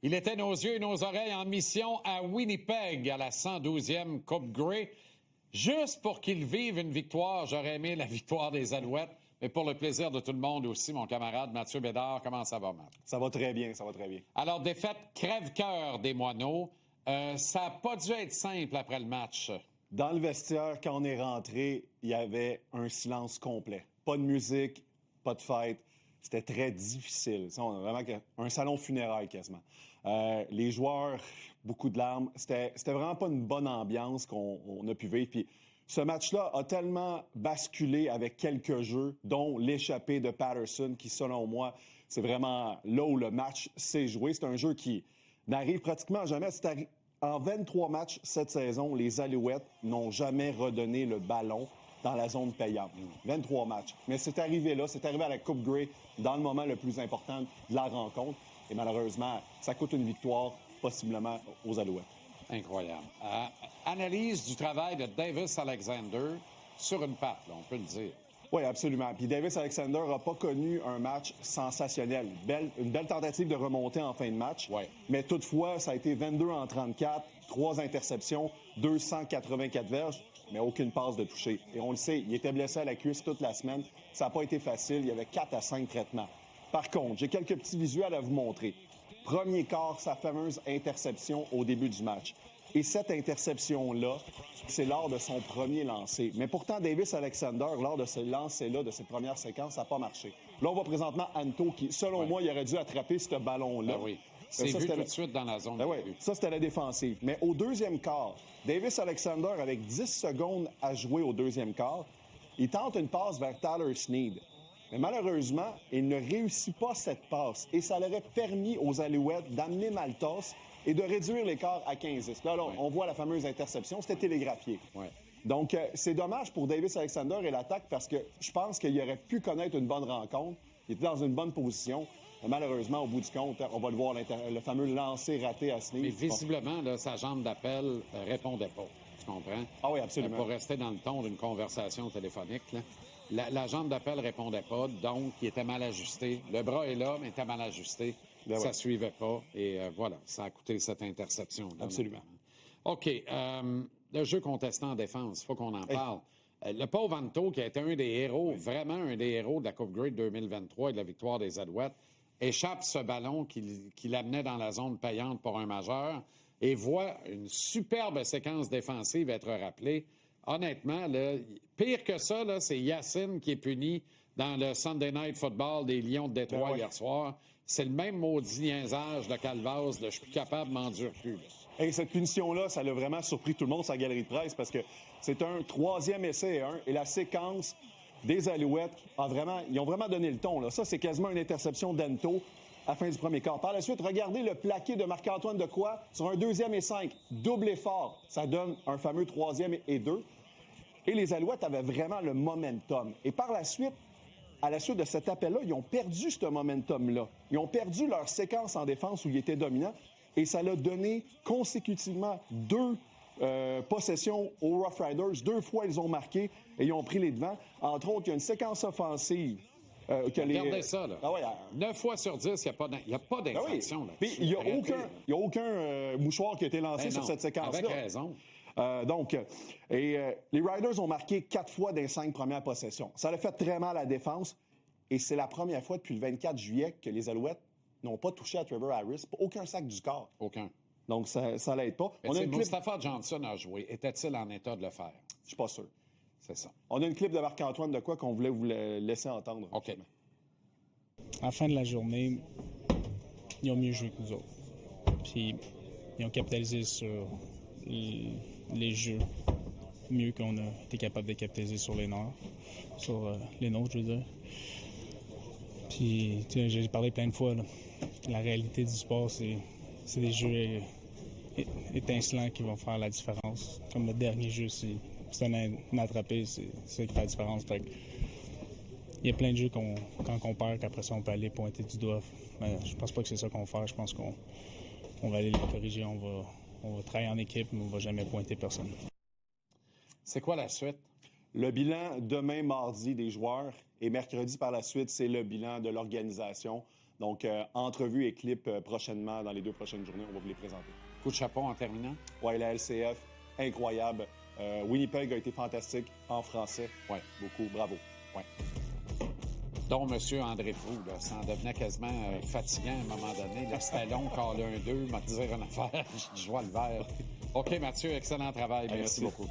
Il était nos yeux et nos oreilles en mission à Winnipeg, à la 112e Coupe Grey. Juste pour qu'ils vivent une victoire, j'aurais aimé la victoire des Alouettes, mais pour le plaisir de tout le monde aussi, mon camarade Mathieu Bédard, comment ça va, Matt? Ça va très bien, ça va très bien. Alors, défaite crève-cœur des Moineaux. Ça n'a pas dû être simple après le match. Dans le vestiaire, quand on est rentré, il y avait un silence complet. Pas de musique, pas de fête. C'était très difficile. On a vraiment un salon funéraire quasiment. Les joueurs, beaucoup de larmes. C'était vraiment pas une bonne ambiance qu'on a pu vivre. Puis ce match-là a tellement basculé avec quelques jeux, dont l'échappée de Patterson, qui, selon moi, c'est vraiment là où le match s'est joué. C'est un jeu qui n'arrive pratiquement jamais. En 23 matchs cette saison, les Alouettes n'ont jamais redonné le ballon dans la zone payante. 23 matchs. Mais c'est arrivé là, c'est arrivé à la Coupe Grey dans le moment le plus important de la rencontre. Et malheureusement, ça coûte une victoire, possiblement, aux Alouettes. Incroyable. Analyse du travail de Davis Alexander sur une patte, là, on peut le dire. Oui, absolument. Puis Davis Alexander n'a pas connu un match sensationnel. Une belle tentative de remonter en fin de match. Ouais. Mais toutefois, ça a été 22 en 34, 3 interceptions, 284 verges, mais aucune passe de toucher. Et on le sait, il était blessé à la cuisse toute la semaine. Ça n'a pas été facile. Il y avait 4 à 5 traitements. Par contre, j'ai quelques petits visuels à vous montrer. Premier quart, sa fameuse interception au début du match. Et cette interception-là, c'est lors de son premier lancer. Mais pourtant, Davis Alexander, lors de ce lancer-là, de cette première séquence, ça n'a pas marché. Là, on voit présentement Anto qui, selon moi, il aurait dû attraper ce ballon-là. Ben oui. C'est vu tout de suite dans la zone. Ben oui, ça, c'était la défensive. Mais au deuxième quart, Davis Alexander, avec 10 secondes à jouer au deuxième quart, il tente une passe vers Tyler Snead. Mais malheureusement, il ne réussit pas cette passe. Et ça leur aurait permis aux Alouettes d'amener Maltos et de réduire l'écart à 15-10. Là, on voit la fameuse interception. C'était télégraphié. Ouais. Donc, c'est dommage pour Davis Alexander et l'attaque parce que je pense qu'il aurait pu connaître une bonne rencontre. Il était dans une bonne position. Mais malheureusement, au bout du compte, on va le voir, le fameux lancer raté à Snead. Mais visiblement, là, sa jambe d'appel répondait pas. Tu comprends? Ah oui, absolument. Pour rester dans le ton d'une conversation téléphonique, là. La jambe d'appel répondait pas, donc il était mal ajusté. Le bras est là, mais il était mal ajusté. Ben ça ouais. suivait pas. Et voilà, ça a coûté cette interception. Absolument. OK. Le jeu contestant en défense, il faut qu'on en parle. Le pauvre Anto, qui a été un des héros, vraiment un des héros de la Coupe Grey 2023 et de la victoire des Alouettes, échappe ce ballon qui l'amenait dans la zone payante pour un majeur et voit une superbe séquence défensive être rappelée. Honnêtement, là, pire que ça, là, c'est Yacine qui est puni dans le Sunday Night Football des Lions de Détroit hier soir. C'est le même maudit niaisage de Calvas, de « je suis plus capable, m'endure plus ». Et cette punition-là, ça l'a vraiment surpris tout le monde, sa galerie de presse, parce que c'est un 3e essai et 1, et la séquence des Alouettes ils ont vraiment donné le ton. Là. Ça, c'est quasiment une interception d'Anto à la fin du premier quart. Par la suite, regardez le plaqué de Marc-Antoine Dequoy sur un 2e et 5. Double effort. Ça donne un fameux 3e et 2. Et les Alouettes avaient vraiment le momentum. Et par la suite, à la suite de cet appel-là, ils ont perdu ce momentum-là. Ils ont perdu leur séquence en défense où ils étaient dominants. Et ça l'a donné consécutivement 2 possessions aux Rough Riders. 2 fois, ils ont marqué et ils ont pris les devants. Entre autres, il y a une séquence offensive. Regardez ça, là. Ah ouais, 9 fois sur 10, il n'y a pas d'infraction. Ah oui. Puis il n'y a aucun mouchoir qui a été lancé sur cette séquence-là. Avec raison. Les Riders ont marqué 4 fois dans les 5 premières possessions. Ça a fait très mal à la défense. Et c'est la première fois depuis le 24 juillet que les Alouettes n'ont pas touché à Trevor Harris. Aucun sac du corps. Aucun. Donc, ça l'aide pas. Mustafa Johnson a joué. Était-il en état de le faire? Je suis pas sûr. C'est ça. On a une clip de Marc-Antoine Dequoy qu'on voulait vous laisser entendre. OK. À la fin de la journée, ils ont mieux joué que nous autres. Puis, ils ont capitalisé sur les jeux mieux qu'on a été capable de capitaliser sur les nôtres, je veux dire. Puis, j'ai parlé plein de fois, là. La réalité du sport, c'est des jeux étincelants qui vont faire la différence. Comme le dernier jeu, c'est un attrapé, c'est ça qui fait la différence. Fait que, il y a plein de jeux quand on perd, qu'après ça, on peut aller pointer du doigt. Mais je pense pas que c'est ça qu'on va faire. Je pense qu'on va aller les corriger. On va travailler en équipe, mais on va jamais pointer personne. C'est quoi la suite? Le bilan demain, mardi, des joueurs. Et mercredi, par la suite, c'est le bilan de l'organisation. Donc, entrevue et clip prochainement, dans les 2 prochaines journées, on va vous les présenter. Coup de chapeau en terminant. Ouais, la LCF, incroyable. Winnipeg a été fantastique en français. Ouais. Beaucoup, bravo. Ouais. Donc, M. André Proulx, là, ça en devenait quasiment fatigant à un moment donné. C'était long, calé 1-2, m'a dit une affaire, je vois le vert. OK, Mathieu, excellent travail. Merci beaucoup.